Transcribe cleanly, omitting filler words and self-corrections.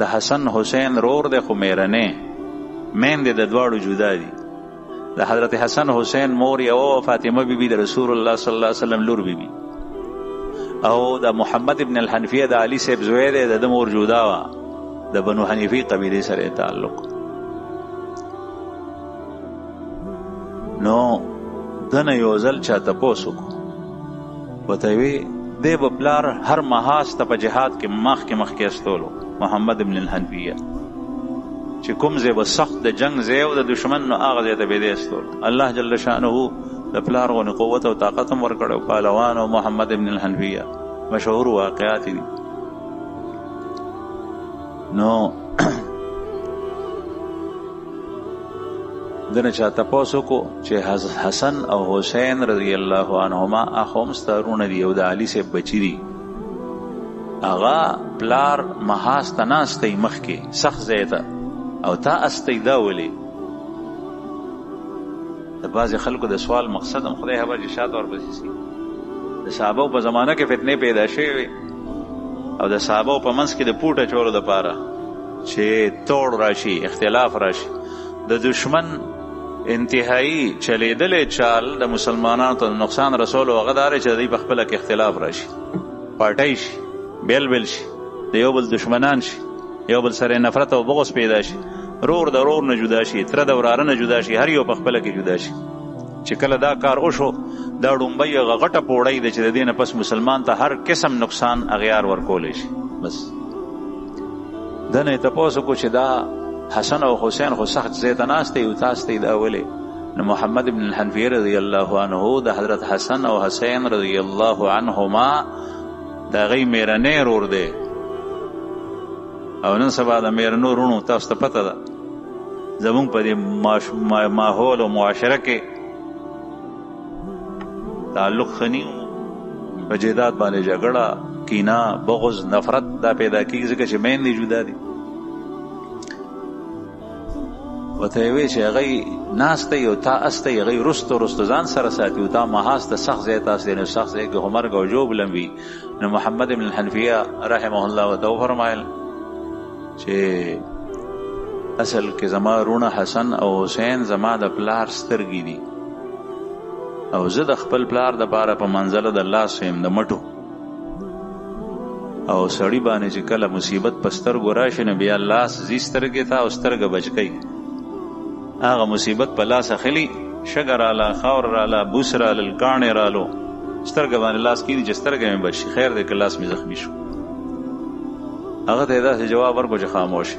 د حسن حسین رور دی خو میرنې میندې د دواړو جدا دي. د حضرت حسن حسین مور یو فاطمه بیبي د رسول الله صلی الله علیه وسلم لور بیبي، او د محمد ابن الحنفیه د علی صاحب زوی دی، د مور جدا وا، د بنو حنیفی قبیله سره تعلق. نو دنه یو ځل چا تپوس وکړو، ورته وی دی به پلار هر محاذ ته په جهاد کې مخکې استولو محمد ابن الحنفیه، چې کوم ځای به سخت د جنگ ځای او د دشمن نو هغه ځای ته به دی استولو. الله جل شانه د پلار غونې قوت او طاقت هم ورکړی، پهلوان او محمد ابن الحنفیه مشهور واقعات دي. نو دنه چا تپوس وکړو چې حسن او حسین رضی الله عنهما اخوم ستارونه دي او د علي صاحب بچی دي، هغه پلار محاذ ته ناستی مخکې سخت ځای ته او تا استی دا ولې؟ د بعضې خلکو د سوال مقصد هم خدای خبر چې شاته ورپسې سي. د صحابو په زمانه کې فتنې پیدا شوې او د صحابو په منځ کې د پوټ اچولو دپاره چې توړ راشي، اختلاف راشي، د دشمن انتهایی چلیدلې چال د مسلمانانو ته نقصان رسولو هغه دا دی چې دوی په خپله کې اختلاف راشي، پارټۍ شي، بیل شي، د یو بل دشمنان شي، یو بل سره نفرت او بغض پیدا شي، رور د رور نه جدا شي، تره د وراره نه جدا شي، هر یو په خپله کې جدا شي. چې کله دا کار وشو دا ډومبۍ هغه غټه پوړۍ ده چې د دې نه پس مسلمان ته هر قسم نقصان اغیار ورکولی شي. بس دنه یې تپوس وکړو چې دا حسن او حسین خو سخت ځای ته ناست دی او تاسو ته یې دا ولې؟ نو محمد ابن الحنفیه رضی الله عنه د حضرت حسن او حسین رضی الله عنهما د هغوی میرنی رور دی، او نن سبا د میرنو رونو تاسو ته پته ده زمونږ په دې ماحول او معاشره کې تعلق خنی په جیدات باندې جګړه، کینه، بغض، نفرت دا پیدا کیږي ځکه چې میندې جدا دي. ورته یې وی چې هغوی ناسته یو تا استه هغوی رستو ځان سره ساتي او تا محاذ ته سخت ځای تاسو دی، نو سخت ځای کې خو مرګ او ژوبله وي. نو محمد بن الحنفیه رحمه الله ورته وفرمایل چې اصل کې زما رونه حسن او حسین زما د پلار سترګې دي، او زه د خپل پلار د پاره په منزله د لاس یم د مټو، او سړی باندې چې کله مصیبت په سترګو راشي نو بیا لاس ځي سترګې ته او سترګه بچ کوي. هغه مصیبت په لاس اخلي، شګه راله، خاور راله، بوس راله، کاڼې رالو، سترګه باندې لاس کېږي چې سترګه مې بچ شي، خیر دی که لاس مې زخمي شو. هغه ته یې داسې جواب ورکړو چې خاموش